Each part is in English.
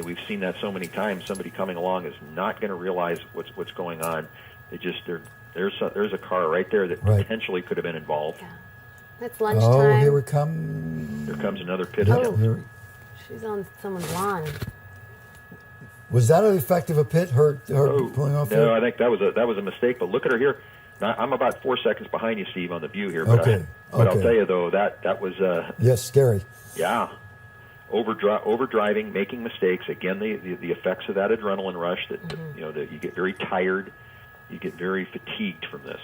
we've seen that so many times. Somebody coming along is not going to realize what's going on. There's a car right there that potentially could have been involved. Yeah. It's lunchtime. Oh, here we come. Here comes another pit attempt. She's on someone's lawn. Was that an effective a pit? Her pulling off? No, I think that was a mistake. But look at her here. Now, I'm about 4 seconds behind you, Steve, on the view here. But, but I'll tell you though that was yes, scary. Yeah, overdriving, making mistakes. Again, the effects of that adrenaline rush. That you get very tired, you get very fatigued from this.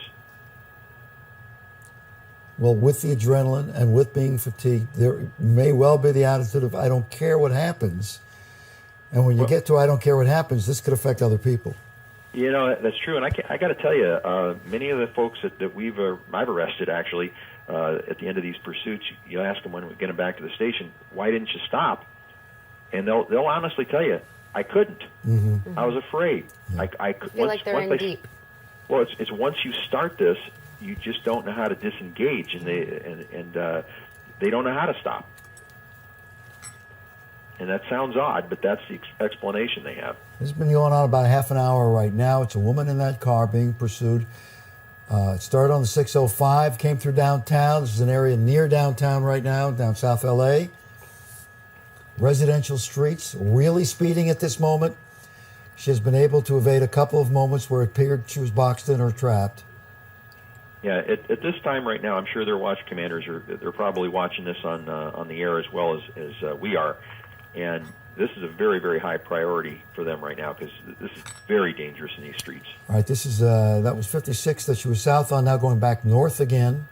Well, with the adrenaline and with being fatigued, there may well be the attitude of I don't care what happens. And when you get to I don't care what happens, this could affect other people. You know, that's true. And I got to tell you, many of the folks that I've arrested actually at the end of these pursuits, you ask them when we get them back to the station, why didn't you stop? And they'll honestly tell you, I couldn't. I was afraid. Yeah. I feel like they're in deep. Well, it's once you start this, you just don't know how to disengage, and they don't know how to stop. And that sounds odd, but that's the explanation they have. This has been going on about half an hour right now. It's a woman in that car being pursued. It started on the 605, came through downtown. This is an area near downtown right now, down South L.A. Residential streets, really speeding at this moment. She has been able to evade a couple of moments where it appeared she was boxed in or trapped. Yeah, at this time right now, I'm sure their watch commanders they're probably watching this on the air as well as we are. And this is a very, very high priority for them right now because this is very dangerous in these streets. All right, this is that was 56 that she was south on, now going back north again.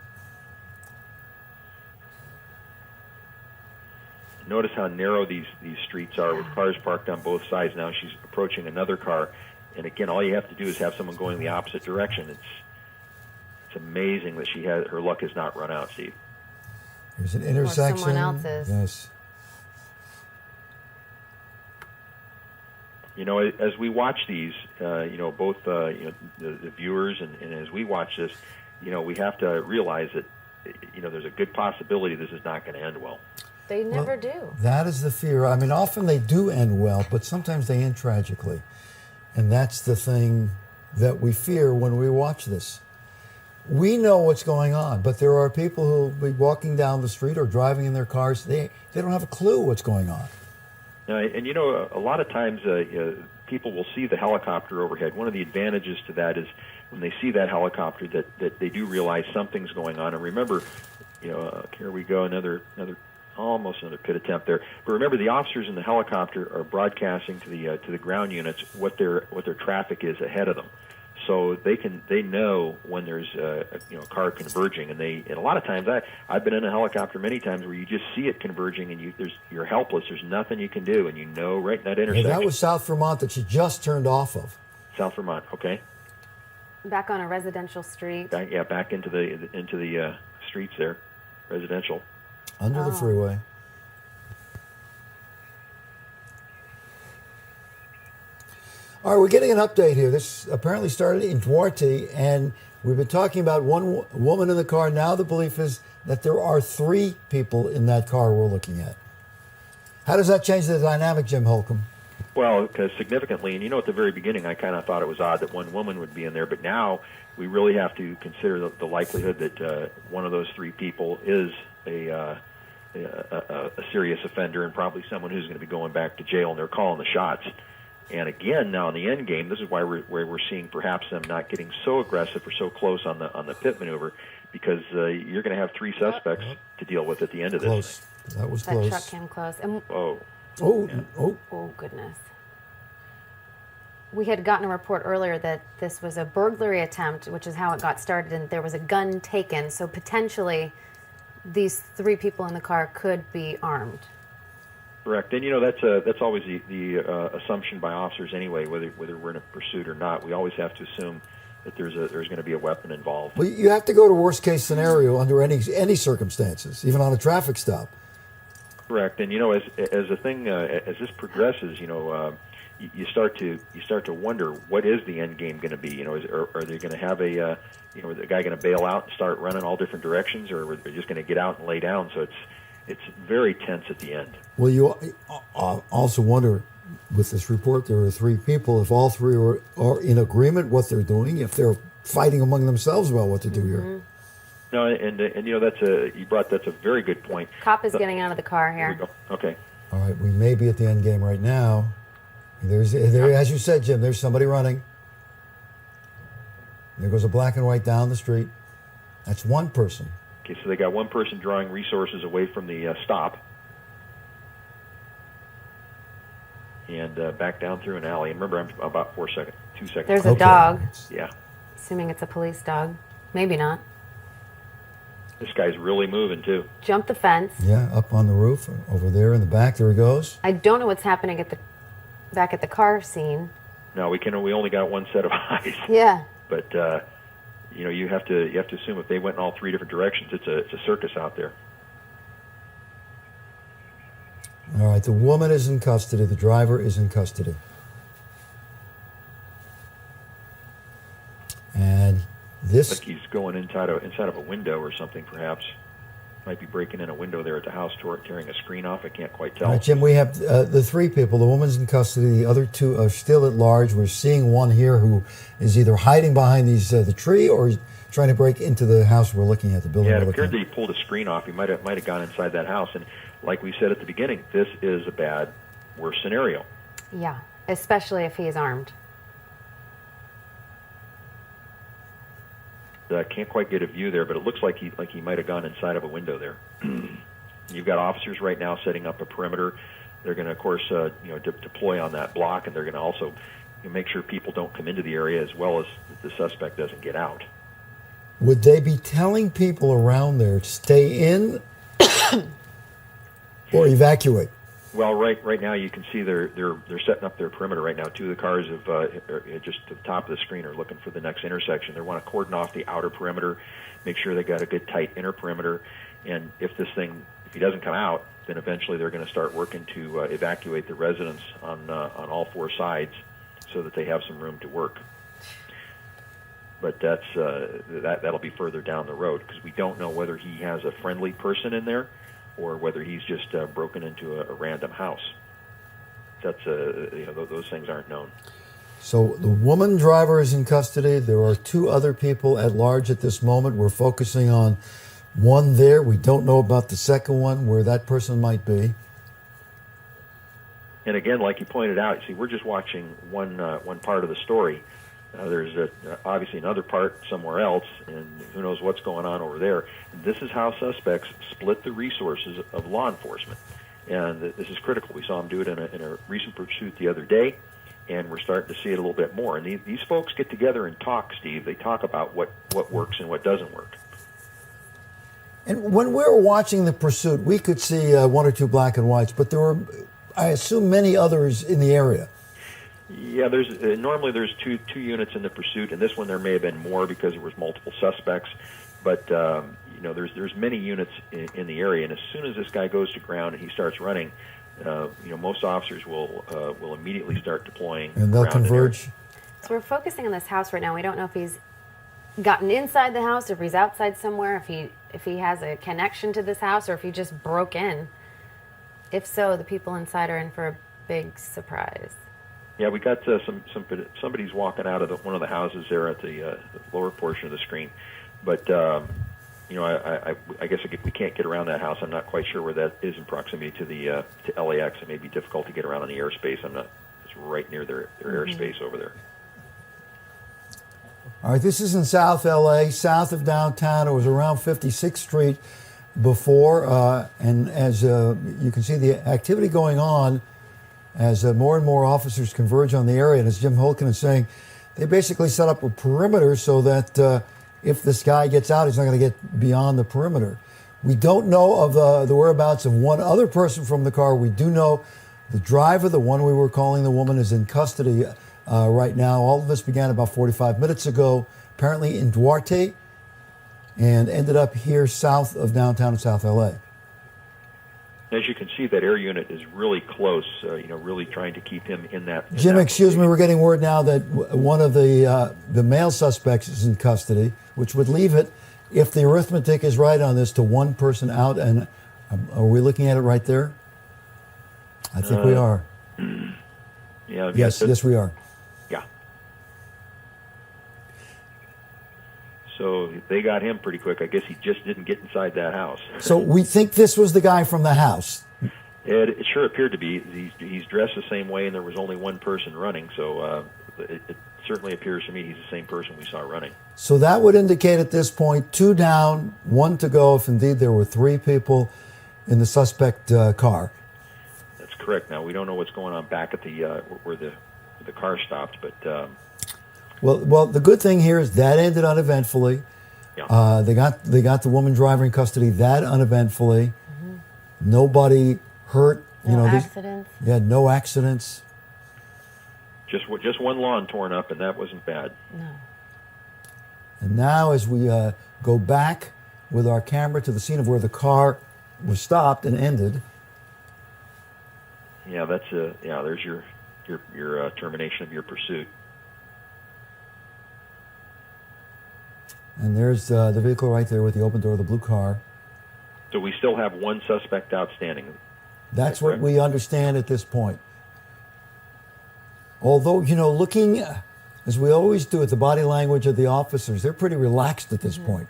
Notice how narrow these streets are with cars parked on both sides. Now she's approaching another car. And again, all you have to do is have someone going the opposite direction. It's amazing that her luck has not run out, Steve. There's an intersection. Or someone else's. Yes. You know, as we watch these, both the viewers and as we watch this, we have to realize that, there's a good possibility this is not going to end well. They never do. That is the fear. I mean, often they do end well, but sometimes they end tragically. And that's the thing that we fear when we watch this. We know what's going on, but there are people who will be walking down the street or driving in their cars. They don't have a clue what's going on. And a lot of times people will see the helicopter overhead. One of the advantages to that is when they see that helicopter that they do realize something's going on. And remember, here we go, almost another pit attempt there. But remember, the officers in the helicopter are broadcasting to the ground units what their traffic is ahead of them. So they know when there's a car converging, and a lot of times I've been in a helicopter many times where you just see it converging and you're helpless. There's nothing you can do, and right in that intersection. That was South Vermont that she just turned off of. South Vermont, okay. Back on a residential street. Back into the streets there, residential. Under the freeway. All right, we're getting an update here. This apparently started in Duarte, and we've been talking about one woman in the car. Now the belief is that there are 3 people in that car we're looking at. How does that change the dynamic, Jim Holcomb? Well, because significantly, and at the very beginning, I kind of thought it was odd that one woman would be in there, but now we really have to consider the likelihood that one of those 3 people is a serious offender and probably someone who's going to be going back to jail, and they're calling the shots. And again, now in the end game, this is why we're seeing perhaps them not getting so aggressive or so close on the pit maneuver, because you're going to have 3 suspects to deal with at the end of this. Close. That was close. That truck came close. And Oh, goodness. We had gotten a report earlier that this was a burglary attempt, which is how it got started, and there was a gun taken. So potentially these 3 people in the car could be armed. Correct, and that's always the assumption by officers anyway. Whether we're in a pursuit or not, we always have to assume that there's going to be a weapon involved. Well, you have to go to worst case scenario under any circumstances, even on a traffic stop. Correct, and as a thing as this progresses, you start to wonder what is the end game going to be. Are they going to have the guy going to bail out and start running all different directions, or are they just going to get out and lay down? So it's very tense at the end. Well, you also wonder, with this report, there are 3 people. If all 3 are in agreement what they're doing, if they're fighting among themselves about what to do here. No, and that's a very good point. Cop is getting out of the car Here we here. go. Okay. All right, we may be at the end game right now. There, as you said, Jim, there's somebody running. There goes a black and white down the street. That's one person. Okay, so they got one person drawing resources away from the stop, and back down through an alley. And remember, I'm about 2 seconds. There's a Okay. dog, Yeah, assuming it's a police dog. Maybe not. this guy's really moving too. Jump the fence. Yeah, up on the roof, over there in the back. There he goes. I don't know what's happening back at the car scene. No, we only got one set of eyes. Yeah. But you have to assume if they went in all 3 different directions, it's a circus out there. All right, the woman is in custody. The driver is in custody. And this... Like he's going inside of a window or something, perhaps. Might be breaking in a window there at the house, tearing a screen off. I can't quite tell. All right, Jim, we have the 3 people. The woman's in custody. The other 2 are still at large. We're seeing one here who is either hiding behind the tree or trying to break into the house we're looking at, the building. Yeah, it we're appeared that looking he pulled a screen off. He might have gone inside that house. And like we said at the beginning, this is a worst scenario. Yeah, especially if he's armed. I can't quite get a view there, but it looks like he might have gone inside of a window there. You've got officers right now setting up a perimeter. They're going to, of course, deploy on that block, and they're going to also make sure people don't come into the area as well as the suspect doesn't get out. Would they be telling people around there to stay in or evacuate? Well, right now you can see they're setting up their perimeter right now. 2 of the cars are just to the top of the screen are looking for the next intersection. They want to cordon off the outer perimeter, make sure they got a good tight inner perimeter, and if he doesn't come out, then eventually they're going to start working to evacuate the residents on all 4 sides so that they have some room to work. But that'll be further down the road because we don't know whether he has a friendly person in there or whether he's just broken into a random house. That's those things aren't known. So the woman driver is in custody. There are 2 other people at large at this moment. We're focusing on one there. We don't know about the second one, where that person might be. And again, like you pointed out, see, we're just watching one part of the story. There's obviously another part somewhere else, and who knows what's going on over there. And this is how suspects split the resources of law enforcement. And this is critical. We saw them do it in a recent pursuit the other day, and we're starting to see it a little bit more. And these folks get together and talk, Steve. They talk about what works and what doesn't work. And when we were watching the pursuit, we could see 1 or 2 black and whites, but there were, I assume, many others in the area. Yeah, normally there's two units in the pursuit, and this one there may have been more because there was multiple suspects. But there's many units in the area, and as soon as this guy goes to ground and he starts running, most officers will immediately start deploying. And they'll converge. So we're focusing on this house right now. We don't know if he's gotten inside the house, or if he's outside somewhere, if he has a connection to this house, or if he just broke in. If so, the people inside are in for a big surprise. Yeah, we got somebody's walking out of one of the houses there at the lower portion of the screen, but I guess we can't get around that house. I'm not quite sure where that is in proximity to LAX. It may be difficult to get around on the airspace. It's right near their airspace over there. All right, this is in South LA, south of downtown. It was around 56th Street before, and as you can see, the activity going on as more and more officers converge on the area. And as Jim Holken is saying, they basically set up a perimeter so that if this guy gets out, he's not going to get beyond the perimeter. We don't know of the whereabouts of one other person from the car. We do know the driver, the one we were calling the woman, is in custody right now. All of this began about 45 minutes ago, apparently in Duarte, and ended up here south of downtown in South LA. As you can see, that air unit is really close, really trying to keep him in that. Jim, excuse me, we're getting word now that one of the male suspects is in custody, which would leave it, if the arithmetic is right on this, to one person out. And are we looking at it right there? I think we are. Yeah. Yes, we are. Yeah. So they got him pretty quick. I guess he just didn't get inside that house. So we think this was the guy from the house. It sure appeared to be. He's dressed the same way, and there was only one person running. So it certainly appears to me he's the same person we saw running. So that would indicate at this point 2 down, 1 to go. If indeed there were 3 people in the suspect car. That's correct. Now we don't know what's going on back at the where the car stopped, but. Well, the good thing here is that ended uneventfully. Yeah. They got the woman driver in custody. That uneventfully. Nobody hurt. No accidents. Yeah, no accidents. Just one lawn torn up, and that wasn't bad. No. And now, as we go back with our camera to the scene of where the car was stopped and ended. Yeah, that's there's your termination of your pursuit. And there's the vehicle right there with the open door of the blue car. So we still have one suspect outstanding. That's what we understand at this point. Although, looking, as we always do, at the body language of the officers, they're pretty relaxed at this point.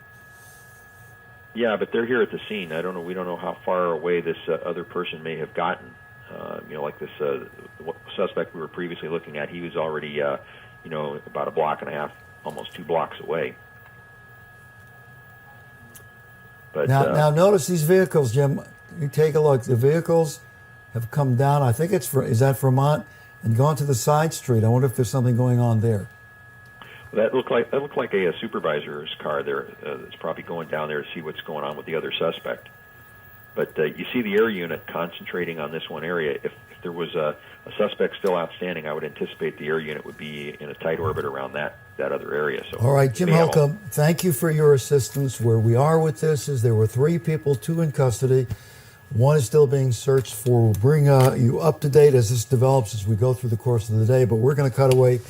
Yeah, but they're here at the scene. We don't know how far away this other person may have gotten. Like this suspect we were previously looking at, he was already, about a block and a half, almost 2 blocks away. But now notice these vehicles, Jim. You take a look. The vehicles have come down. I think is that Vermont, and gone to the side street. I wonder if there's something going on there. That looked like a supervisor's car there. That's probably going down there to see what's going on with the other suspect. But you see the air unit concentrating on this one area. If there was a suspect still outstanding, I would anticipate the air unit would be in a tight orbit around that other area. So, all right, Jim Holcomb, thank you for your assistance. Where we are with this is there were 3 people, 2 in custody. 1 is still being searched for. We'll bring you up to date as this develops as we go through the course of the day. But we're going to cut away